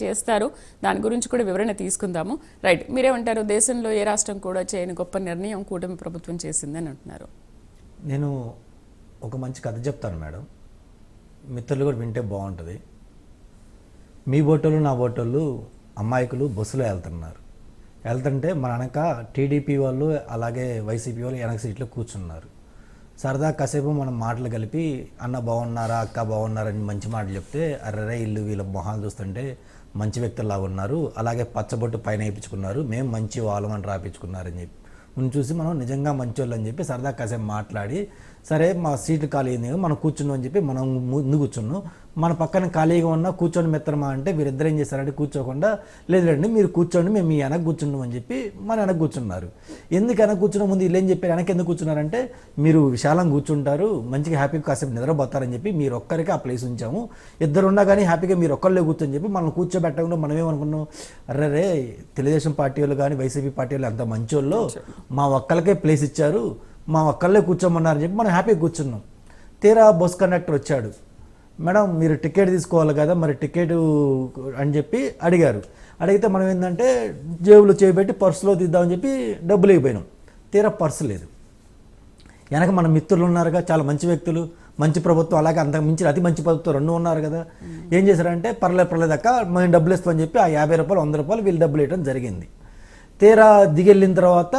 చేస్తారు. దాని గురించి కూడా వివరణ తీసుకుందాము. రైట్, మీరేమంటారు? దేశంలో ఏ రాష్ట్రం కూడా చేయని గొప్ప నిర్ణయం కూటమి ప్రభుత్వం చేసిందని అంటున్నారు. నేను ఒక మంచి కథ చెప్తాను మేడం, మిత్రులు కూడా వింటే బాగుంటుంది. మీ బోటోళ్ళు నా బోటోళ్ళు అమ్మాయికులు బస్సులో వెళ్తుంటే మన వెనక టీడీపీ వాళ్ళు అలాగే వైసీపీ వాళ్ళు వెనక సీట్లో కూర్చున్నారు. సరదా కాసేపు మనం మాటలు కలిపి అన్న బాగున్నారా అక్క బాగున్నారా అని మంచి మాటలు చెప్తే అర్రరే ఇల్లు వీళ్ళ మొహాలు చూస్తుంటే మంచి వ్యక్తుల్లాగా ఉన్నారు, అలాగే పచ్చబొట్టు పైన వేయించుకున్నారు, మేము మంచి వాళ్ళమని రాపించుకున్నారని చెప్పి చూసి మనం నిజంగా మంచోళ్ళు అని చెప్పి సరదా కాసేపు మాట్లాడి సరే మా సీట్లు ఖాళీ అయింది మనం కూర్చున్నాం అని చెప్పి మనం ముందు కూర్చున్నాం. మన పక్కన ఖాళీగా ఉన్న కూర్చొని మిత్రమా అంటే వీరిద్దరు ఏం చేశారంటే కూర్చోకుండా లేదండి మీరు కూర్చోండి మేము మీ వెనక కూర్చున్నాం అని చెప్పి మన వెనక కూర్చున్నారు. ఎందుకు వెనక కూర్చున్న ముందు వీళ్ళు ఏం చెప్పారు, వెనక ఎందుకు కూర్చున్నారంటే మీరు విశాలంగా కూర్చుంటారు, మంచిగా హ్యాపీగా కాసేపు నిద్రపోతారని చెప్పి మీరు ఒక్కరికి ఆ ప్లేస్ ఉంచాము, ఇద్దరు ఉన్నా కానీ హ్యాపీగా మీరు ఒక్కళ్ళే కూర్చొని చెప్పి మనం కూర్చోబెట్టకుండా మనం ఏమనుకున్నాం, అర్రే తెలుగుదేశం పార్టీ వాళ్ళు కానీ వైసీపీ పార్టీ వాళ్ళు ఎంత మంచోళ్ళు, మా ఒక్కళ్ళకే ప్లేస్ ఇచ్చారు, మా ఒక్కళ్ళే కూర్చోమన్నారని చెప్పి మనం హ్యాపీగా కూర్చున్నాం. తీరా బస్ కండక్టర్ వచ్చాడు, మేడం మీరు టికెట్ తీసుకోవాలి కదా మరి టికెట్ అని చెప్పి అడిగారు. అడిగితే మనం ఏంటంటే జేబులో చేయబెట్టి పర్సులో తీద్దామని చెప్పి డబ్బులు ఇవ్వబోయినాం. తీరా పర్సు లేదు. వెనక మన మిత్రులు ఉన్నారుగా చాలా మంచి వ్యక్తులు, మంచి ప్రభుత్వం, అలాగే అంతకు మించి అతి మంచి ప్రభుత్వం రెండు ఉన్నారు కదా. ఏం చేశారంటే పర్లేదు అక్క మేము డబ్బులు ఇస్తామని చెప్పి ఆ 50 రూపాయలు 100 రూపాయలు వీళ్ళు డబ్బులు ఇవ్వడం జరిగింది. తీరా దిగెళ్ళిన తర్వాత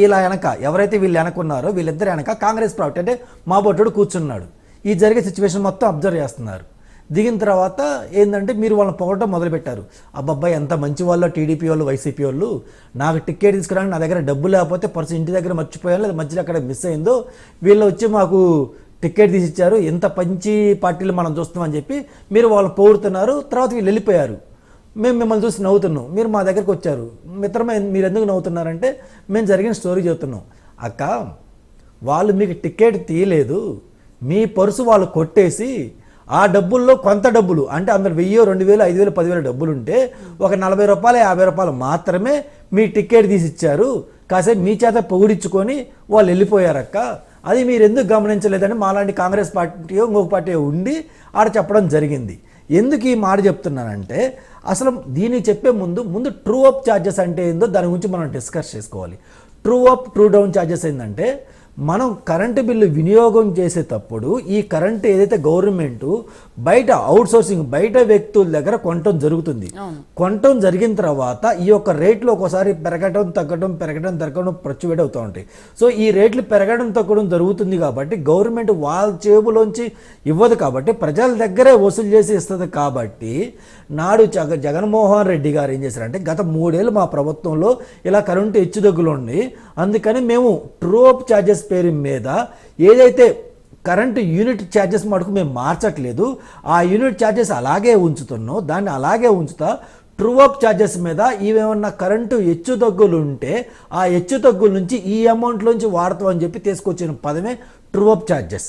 ఇలా వెనక ఎవరైతే వీళ్ళు వెనకున్నారో వీళ్ళిద్దరు వెనక కాంగ్రెస్ పార్టీ అంటే మా బొట్టుడు కూర్చున్నాడు. ఈ జరిగే సిచ్యువేషన్ మొత్తం అబ్జర్వ్ చేస్తున్నారు. దిగిన తర్వాత ఏంటంటే మీరు వాళ్ళని పొగటం మొదలుపెట్టారు, అబ్బాయి ఎంత మంచి వాళ్ళు టీడీపీ వాళ్ళు వైసీపీ వాళ్ళు, నాకు టికెట్ తీసుకురానికి నా దగ్గర డబ్బు లేకపోతే పర్సు ఇంటి దగ్గర మర్చిపోయాను లేదా మధ్యలో అక్కడ మిస్ అయిందో వీళ్ళు వచ్చి మాకు టికెట్ తీసి ఇచ్చారు, ఎంత మంచి పార్టీలు మనం చూస్తామని చెప్పి మీరు వాళ్ళు పొగుడుతున్నారు. తర్వాత వీళ్ళు వెళ్ళిపోయారు. మేము మిమ్మల్ని చూసి నవ్వుతున్నాం, మీరు మా దగ్గరకు వచ్చారు, మిత్రమే మీరు ఎందుకు నవ్వుతున్నారంటే మేము జరిగిన స్టోరీ చెబుతున్నాం. అక్క వాళ్ళు మీకు టికెట్ తీయలేదు, మీ పర్సు వాళ్ళు కొట్టేసి ఆ డబ్బుల్లో కొంత డబ్బులు అంటే అందులో 1000, 2000, 5000, 10,000 డబ్బులు ఉంటే ఒక 40 రూపాయలు 50 రూపాయలు మాత్రమే మీ టికెట్ తీసి ఇచ్చారు, కాసేపు మీ చేత పొగిడించుకొని వాళ్ళు వెళ్ళిపోయారక్క, అది మీరు ఎందుకు గమనించలేదని మాలాంటి కాంగ్రెస్ పార్టీ ఇంకొక పార్టీ ఉండి ఆడ చెప్పడం జరిగింది. ఎందుకు ఈ మాట చెప్తున్నానంటే అసలు దీన్ని చెప్పే ముందు ట్రూ అప్ ఛార్జెస్ అంటే ఏందో దాని గురించి మనం డిస్కస్ చేసుకోవాలి. True up true down charges ఏంటంటే మనం కరెంటు బిల్లు వినియోగం చేసేటప్పుడు ఈ కరెంటు ఏదైతే గవర్నమెంట్ బయట అవుట్ సోర్సింగ్ బయట వ్యక్తుల దగ్గర కొనటం జరుగుతుంది. కొనటం జరిగిన తర్వాత ఈ యొక్క రేట్లు ఒకసారి పెరగడం తగ్గడం ప్రచువేట్ అవుతూ ఉంటాయి. సో ఈ రేట్లు పెరగడం తగ్గడం జరుగుతుంది కాబట్టి గవర్నమెంట్ వాళ్ళ చేబులోంచి ఇవ్వదు కాబట్టి ప్రజల దగ్గరే వసూలు చేసి ఇస్తుంది. కాబట్టి నాడు జగన్మోహన్ రెడ్డి గారు ఏం చేశారంటే గత 3 ఏళ్ళు మా ప్రభుత్వంలో ఇలా కరెంటు హెచ్చుతగ్గులు ఉన్నాయి, అందుకని మేము ట్రూ అప్ ఛార్జెస్ పేరు మీద ఏదైతే కరెంటు యూనిట్ ఛార్జెస్ మటుకు మేము మార్చట్లేదు, ఆ యూనిట్ ఛార్జెస్ అలాగే ఉంచుతున్నాం, దాన్ని అలాగే ఉంచుతా ట్రూ అప్ ఛార్జెస్ మీద ఇవేమన్నా కరెంటు హెచ్చుతగ్గులు ఉంటే ఆ హెచ్చుతగ్గుల నుంచి ఈ అమౌంట్లోంచి వాడతామని చెప్పి తీసుకొచ్చిన పదమే ట్రూ అప్ ఛార్జెస్.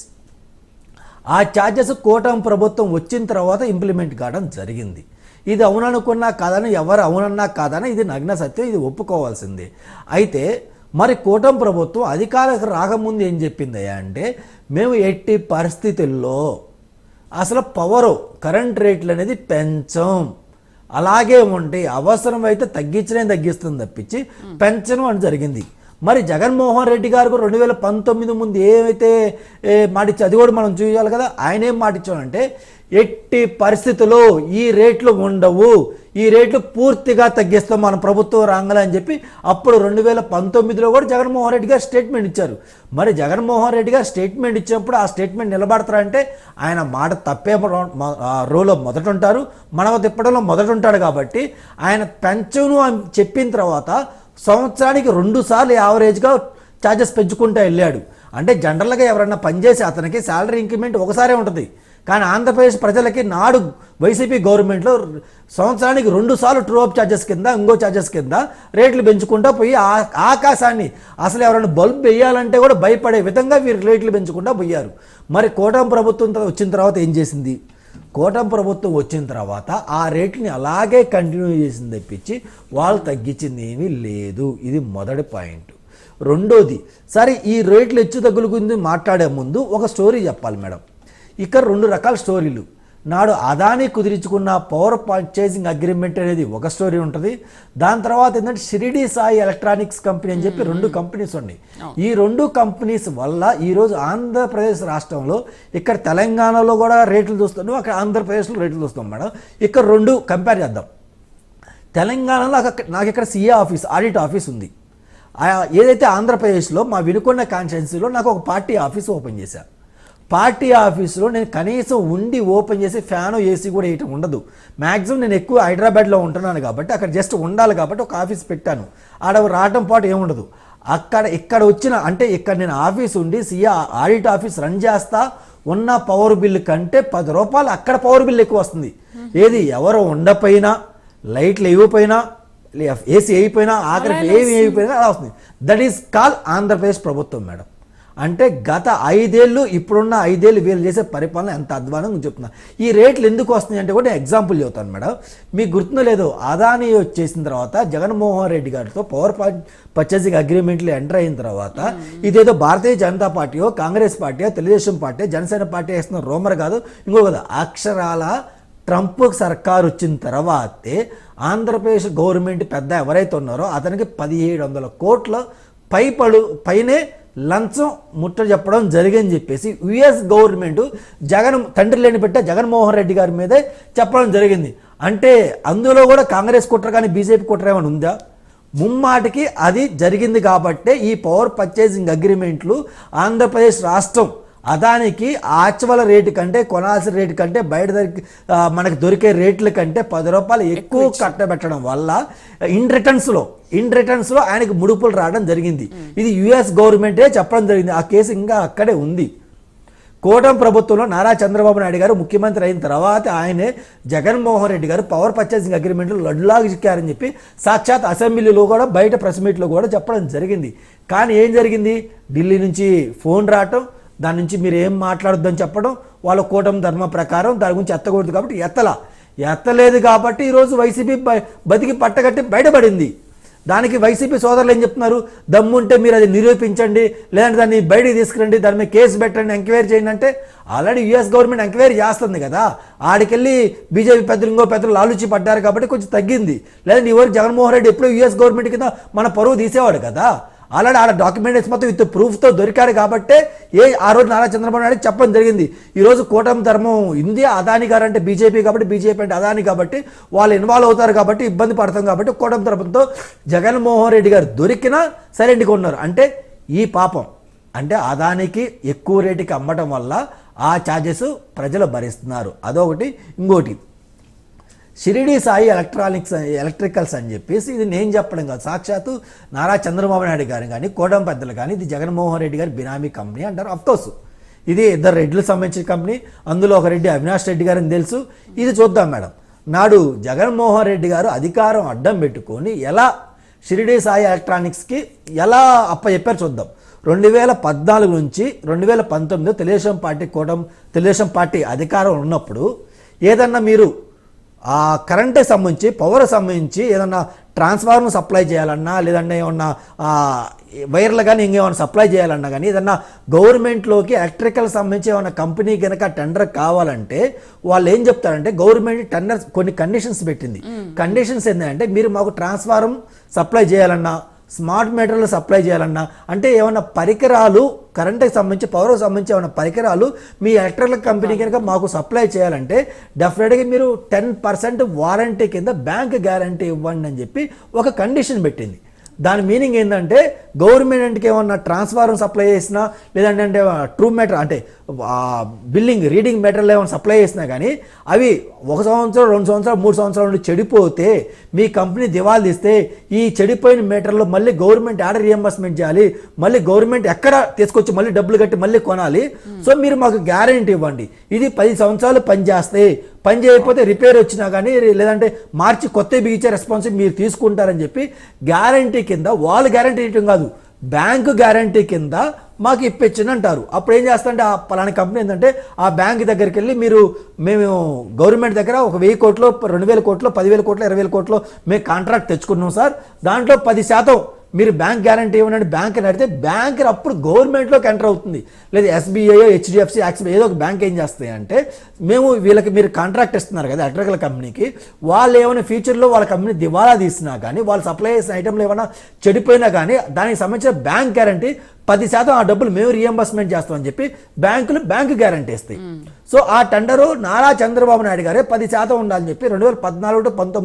ఆ ఛార్జెస్ కూటమి ప్రభుత్వం వచ్చిన తర్వాత ఇంప్లిమెంట్ కావడం జరిగింది. ఇది అవుననుకున్నా కాదని ఎవరు అవునన్నా కాదని ఇది నగ్న సత్యం, ఇది ఒప్పుకోవాల్సిందే. అయితే మరి కూటమి ప్రభుత్వం అధికారకు రాకముందు ఏం చెప్పిందయ్యా అంటే మేము ఎట్టి పరిస్థితుల్లో అసలు కరెంట్ రేట్లు అనేది పెంచం, అలాగే ఉంటే అవసరమైతే తగ్గిస్తుంది తప్పించి పెంచడం అని జరిగింది. మరి జగన్మోహన్ రెడ్డి గారు 2019 ముందు ఏమైతే మాటిచ్చి అది కూడా మనం చూడాలి కదా. ఆయన ఏం మాటిచ్చాడంటే ఎట్టి పరిస్థితుల్లో ఈ రేట్లు ఉండవు, ఈ రేట్లు పూర్తిగా తగ్గిస్తాం మన ప్రభుత్వం రాంగలే అని చెప్పి అప్పుడు 2019లో కూడా జగన్మోహన్ రెడ్డి గారు స్టేట్మెంట్ ఇచ్చారు. మరి జగన్మోహన్ రెడ్డి గారు స్టేట్మెంట్ ఇచ్చినప్పుడు ఆ స్టేట్మెంట్ నిలబడతారంటే ఆయన మాట తప్పే రోలో మొదట ఉంటారు, మనవ తిప్పడంలో మొదట ఉంటాడు. కాబట్టి ఆయన పెంచును అని చెప్పిన తర్వాత సంవత్సరానికి 2 సార్లు యావరేజ్గా ఛార్జెస్ పెంచుకుంటూ వెళ్ళాడు. అంటే జనరల్గా ఎవరన్నా పనిచేసి అతనికి శాలరీ ఇంక్రిమెంట్ ఒకసారే ఉంటుంది, కానీ ఆంధ్రప్రదేశ్ ప్రజలకి నాడు వైసీపీ గవర్నమెంట్లో సంవత్సరానికి 2 సార్లు ట్రూ అప్ ఛార్జెస్ కింద ఇంకో ఛార్జెస్ కింద రేట్లు పెంచుకుంటూ పోయి ఆకాశాన్ని అసలు ఎవరైనా బల్బ్ వేయాలంటే కూడా భయపడే విధంగా వీరు రేట్లు పెంచుకుంటూ పోయారు. మరి కూటమి ప్రభుత్వం వచ్చిన తర్వాత ఏం చేసింది, కూటమి ప్రభుత్వం వచ్చిన తర్వాత ఆ రేట్ని అలాగే కంటిన్యూ చేసింది తప్పించి వాళ్ళు తగ్గించింది ఏమీ లేదు. ఇది మొదటి పాయింట్. రెండోది, సరే ఈ రేట్లు హెచ్చు తగ్గుల గురించి మాట్లాడే ముందు ఒక స్టోరీ చెప్పాలి మేడం. ఇక్కడ 2 రకాల స్టోరీలు. నాడు అదానీ కుదిరించుకున్న పవర్ పర్చేసింగ్ అగ్రిమెంట్ అనేది ఒక స్టోరీ ఉంటుంది. దాని తర్వాత ఏంటంటే షిరిడి సాయి ఎలక్ట్రానిక్స్ కంపెనీ అని చెప్పి 2 కంపెనీస్ ఉన్నాయి. ఈ 2 కంపెనీస్ వల్ల ఈరోజు ఆంధ్రప్రదేశ్ రాష్ట్రంలో ఇక్కడ తెలంగాణలో కూడా రేట్లు చూస్తున్నాం, అక్కడ ఆంధ్రప్రదేశ్లో రేట్లు చూస్తాం మేడం. ఇక్కడ 2 కంపేర్ చేద్దాం. తెలంగాణలో నాకు ఇక్కడ సిఏ ఆఫీస్, ఆడిట్ ఆఫీస్ ఉంది. ఏదైతే ఆంధ్రప్రదేశ్లో మా వినుకొండ కాన్స్టిట్యున్సీలో నాకు ఒక పార్టీ ఆఫీస్ ఓపెన్ చేశాను. పార్టీ ఆఫీసులో నేను కనీసం ఉండి ఓపెన్ చేసి ఫ్యాను ఏసీ కూడా వేయటం ఉండదు. మ్యాక్సిమం నేను ఎక్కువ హైదరాబాద్లో ఉంటున్నాను కాబట్టి అక్కడ జస్ట్ ఉండాలి కాబట్టి ఒక ఆఫీస్ పెట్టాను. ఆడ రావటం పాటు ఏముండదు. ఇక్కడ వచ్చిన అంటే ఇక్కడ నేను ఆఫీస్ ఉండి సిఏ ఆడిట్ ఆఫీస్ రన్ చేస్తా ఉన్న పవర్ బిల్లు కంటే 10 రూపాయలు అక్కడ పవర్ బిల్ ఎక్కువ వస్తుంది. ఏది ఎవరో ఉండపోయినా, లైట్లు వేయకపోయినా, ఏసీ అయిపోయినా, ఆఖరికి ఏమి అయిపోయినా అలా వస్తుంది. దట్ ఈస్ కాల్ ఆంధ్రప్రదేశ్ ప్రభుత్వం మేడం. అంటే గత 5 ఏళ్ళు ఇప్పుడున్న 5 ఏళ్ళు వీళ్ళు చేసే పరిపాలన ఎంత అధ్వానంగా చెప్తున్నా. ఈ రేట్లు ఎందుకు వస్తున్నాయి అంటే కూడా ఎగ్జాంపుల్ చెబుతాను మేడం. మీకు గుర్తుందో లేదో, అదానీ వచ్చేసిన తర్వాత జగన్మోహన్ రెడ్డి గారితో పవర్ పర్చేసింగ్ అగ్రిమెంట్లు ఎంటర్ అయిన తర్వాత ఇదేదో భారతీయ జనతా పార్టీయో, కాంగ్రెస్ పార్టీయో, తెలుగుదేశం పార్టీ, జనసేన పార్టీ వేస్తున్న రోమర్ కాదు, ఇంకో కదా, అక్షరాల ట్రంప్ సర్కార్ వచ్చిన తర్వాతే ఆంధ్రప్రదేశ్ గవర్నమెంట్ పెద్ద ఎవరైతే ఉన్నారో అతనికి 1700 కోట్ల పైనే లంచం ముట్ట చెప్పడం జరిగిందని చెప్పేసి యుఎస్ గవర్నమెంట్ తండ్రి లేని పెట్ట జగన్మోహన్ రెడ్డి గారి మీదే చెప్పడం జరిగింది. అంటే అందులో కూడా కాంగ్రెస్ కుట్ర కానీ బీజేపీ కుట్ర ఏమైనా ఉందా? ముమ్మాటికి అది జరిగింది కాబట్టే ఈ పవర్ పర్చేసింగ్ అగ్రిమెంట్లు ఆంధ్రప్రదేశ్ రాష్ట్రం అదానికి యాక్చువల్ రేటు కంటే, కొనాల్సిన రేటు కంటే, బయట మనకు దొరికే రేట్ల కంటే 10 రూపాయలు ఎక్కువ కట్టబెట్టడం వల్ల ఇన్ రిటర్న్స్లో ఆయనకి ముడుపులు రావడం జరిగింది. ఇది యుఎస్ గవర్నమెంటే చెప్పడం జరిగింది. ఆ కేసు ఇంకా అక్కడే ఉంది. కూటమి ప్రభుత్వంలో నారా చంద్రబాబు నాయుడు గారు ముఖ్యమంత్రి అయిన తర్వాత ఆయనే జగన్మోహన్ రెడ్డి గారు పవర్ పర్చేసింగ్ అగ్రిమెంట్లు లడ్డులాగా చిక్కారని చెప్పి సాక్షాత్ అసెంబ్లీలో కూడా, బయట ప్రెస్ మీట్లో కూడా చెప్పడం జరిగింది. కానీ ఏం జరిగింది? ఢిల్లీ నుంచి ఫోన్ రావటం, దాని నుంచి మీరు ఏం మాట్లాడొద్దని చెప్పడం, వాళ్ళ కూటమి ధర్మ ప్రకారం దాని గురించి ఎత్తకూడదు కాబట్టి ఎత్తలేదు కాబట్టి ఈరోజు వైసీపీ బతికి పట్టగట్టి బయటపడింది. దానికి వైసీపీ సోదరులు ఏం చెప్తున్నారు? దమ్ముంటే మీరు అది నిరూపించండి, లేదంటే దాన్ని బయటికి తీసుకురండి, దాని మీద కేసు పెట్టండి, ఎంక్వైరీ చేయండి అంటే ఆల్రెడీ యుఎస్ గవర్నమెంట్ ఎంక్వైరీ చేస్తుంది కదా. ఆడికెళ్ళి బీజేపీ పెద్దలు ఇంకో పెద్దలు లాలుచి పడ్డారు కాబట్టి కొంచెం తగ్గింది. లేదంటే ఎవరు జగన్మోహన్ రెడ్డి ఎప్పుడూ యుఎస్ గవర్నమెంట్ కింద మన పరువు తీసేవాడు కదా. ఆల్రెడీ ఆడ డాక్యుమెంటేషన్ మొత్తం విత్ ప్రూఫ్తో దొరికాడు కాబట్టే ఆ రోజు నారా చంద్రబాబు నాయుడు చెప్పడం జరిగింది. ఈరోజు కూటమి ధర్మం ఇండియా అదానీ గారు అంటే బీజేపీ కాబట్టి, బీజేపీ అంటే అదానీ కాబట్టి వాళ్ళు ఇన్వాల్వ్ అవుతారు కాబట్టి ఇబ్బంది పడతాం కాబట్టి కూటమి ధర్మంతో జగన్మోహన్ రెడ్డి గారు దొరికినా సైలెంట్గా ఉన్నారు. అంటే ఈ పాపం అంటే అదానికి ఎక్కువ రేటుకి అమ్మటం వల్ల ఆ ఛార్జెస్ ప్రజలు భరిస్తున్నారు. అదొకటి. ఇంకోటి షిరిడి సాయి ఎలక్ట్రికల్స్ అని చెప్పేసి ఇది నేను చెప్పడం కాదు, సాక్షాత్తు నారా చంద్రబాబు నాయుడు గారు కానీ, కూటమి పెద్దలు కానీ ఇది జగన్మోహన్ రెడ్డి గారి బినామీ కంపెనీ అంటారు. అఫ్కోర్స్ ఇది 2 రెడ్లకు సంబంధించిన కంపెనీ. అందులో ఒక రెడ్డి అవినాష్ రెడ్డి గారు అని తెలుసు. ఇది చూద్దాం మేడం. నాడు జగన్మోహన్ రెడ్డి గారు అధికారం అడ్డం పెట్టుకొని ఎలా షిరిడి సాయి ఎలక్ట్రానిక్స్కి ఎలా చెప్పారు చూద్దాం. 2014 నుంచి 2019 తెలుగుదేశం పార్టీ అధికారం ఉన్నప్పుడు ఏదన్నా మీరు ఆ కరెంటుకి సంబంధించి, పవర్ సంబంధించి ఏదన్నా ట్రాన్స్ఫార్మర్ సప్లై చేయాలన్నా, లేదంటే ఏమన్నా వైర్లు కానీ ఇంకేమైనా సప్లై చేయాలన్నా కానీ, ఏదన్నా గవర్నమెంట్లోకి ఎలక్ట్రికల్ సంబంధించి ఏమైనా కంపెనీ కనుక టెండర్ కావాలంటే వాళ్ళు ఏం చెప్తారంటే, గవర్నమెంట్ టెండర్ కొన్ని కండిషన్స్ పెట్టింది. కండిషన్స్ ఏంటంటే మీరు మాకు ట్రాన్స్ఫార్మర్ సప్లై చేయాలన్నా, స్మార్ట్ మీటర్లు సప్లై చేయాలన్నా, అంటే ఏమైనా పరికరాలు కరెంటుకి సంబంధించి, పవర్కి సంబంధించి ఏమైనా పరికరాలు మీ ఎలక్ట్రికల్ కంపెనీ కనుక మాకు సప్లై చేయాలంటే డెఫినెట్గా మీరు 10% వారంటీ కింద బ్యాంక్ గ్యారంటీ ఇవ్వండి అని చెప్పి ఒక కండిషన్ పెట్టింది. దాని మీనింగ్ ఏంటంటే గవర్నమెంట్కి ఏమన్నా ట్రాన్స్ఫార్మర్ సప్లై చేసినా, లేదంటే ట్రూ మీటర్ అంటే రీడింగ్ మెటీరియల్ ఏమైనా సప్లై చేసినా కానీ అవి 1 సంవత్సరం, 2 సంవత్సరాలు, 3 సంవత్సరాల నుండి చెడిపోతే, మీ కంపెనీ దివాళా తీస్తే ఈ చెడిపోయిన మీటర్లో మళ్ళీ గవర్నమెంట్ ఆర్డర్ రీఎంబర్స్మెంట్ చేయాలి, మళ్ళీ గవర్నమెంట్ ఎక్కడ తీసుకొచ్చి మళ్ళీ డబ్బులు కట్టి మళ్ళీ కొనాలి. సో మీరు మాకు గ్యారంటీ ఇవ్వండి, ఇది 10 సంవత్సరాలు పనిచేస్తాయి, పని చేయకపోతే రిపేర్ వచ్చినా కానీ లేదంటే మార్చి కొత్త బిగించే రెస్పాన్సిబిలిటీ మీరు తీసుకుంటారని చెప్పి గ్యారంటీ కింద, వాళ్ళు గ్యారంటీ ఇవ్వడం కాదు, బ్యాంకు గ్యారంటీ కింద మాకు ఇప్పించండి అంటారు. అప్పుడు ఏం చేస్తారంటే ఆ పలానా కంపెనీ ఏంటంటే ఆ బ్యాంక్ దగ్గరికి వెళ్ళి మేము గవర్నమెంట్ దగ్గర ఒక 1000 కోట్లు, 2000 కోట్లు, 10,000 కోట్లు, 20,000 కోట్లు మేము కాంట్రాక్ట్ తెచ్చుకున్నాం సార్, దాంట్లో 10% మీరు బ్యాంక్ గ్యారంటీ ఇవ్వనండి బ్యాంక్ అని అడిగితే బ్యాంక్ అప్పుడు గవర్నమెంట్లోకి ఎంటర్ అవుతుంది. లేదా ఎస్బీఐ, హెచ్డిఎఫ్సి, యాక్సిస్ ఏదో ఒక బ్యాంక్ ఏం చేస్తాయి అంటే, మేము వీళ్ళకి మీరు కాంట్రాక్ట్ ఇస్తున్నారు కదా ఎలక్ట్రికల్ కంపెనీకి, వాళ్ళు ఏమైనా ఫ్యూచర్లో వాళ్ళ కంపెనీ దివాలా తీసినా కానీ, వాళ్ళు సప్లై చేసిన ఐటమ్లు ఏమైనా చెడిపోయినా కానీ దానికి సంబంధించిన బ్యాంక్ గ్యారంటీ 10% ఆ డబ్బులు మేము రియంబర్స్మెంట్ చేస్తామని చెప్పి బ్యాంకులు బ్యాంకు గ్యారంటీ ఇస్తాయి. సో ఆ టెండరు నారా చంద్రబాబు నాయుడు గారే 10% ఉండాలని చెప్పి 2014 to 19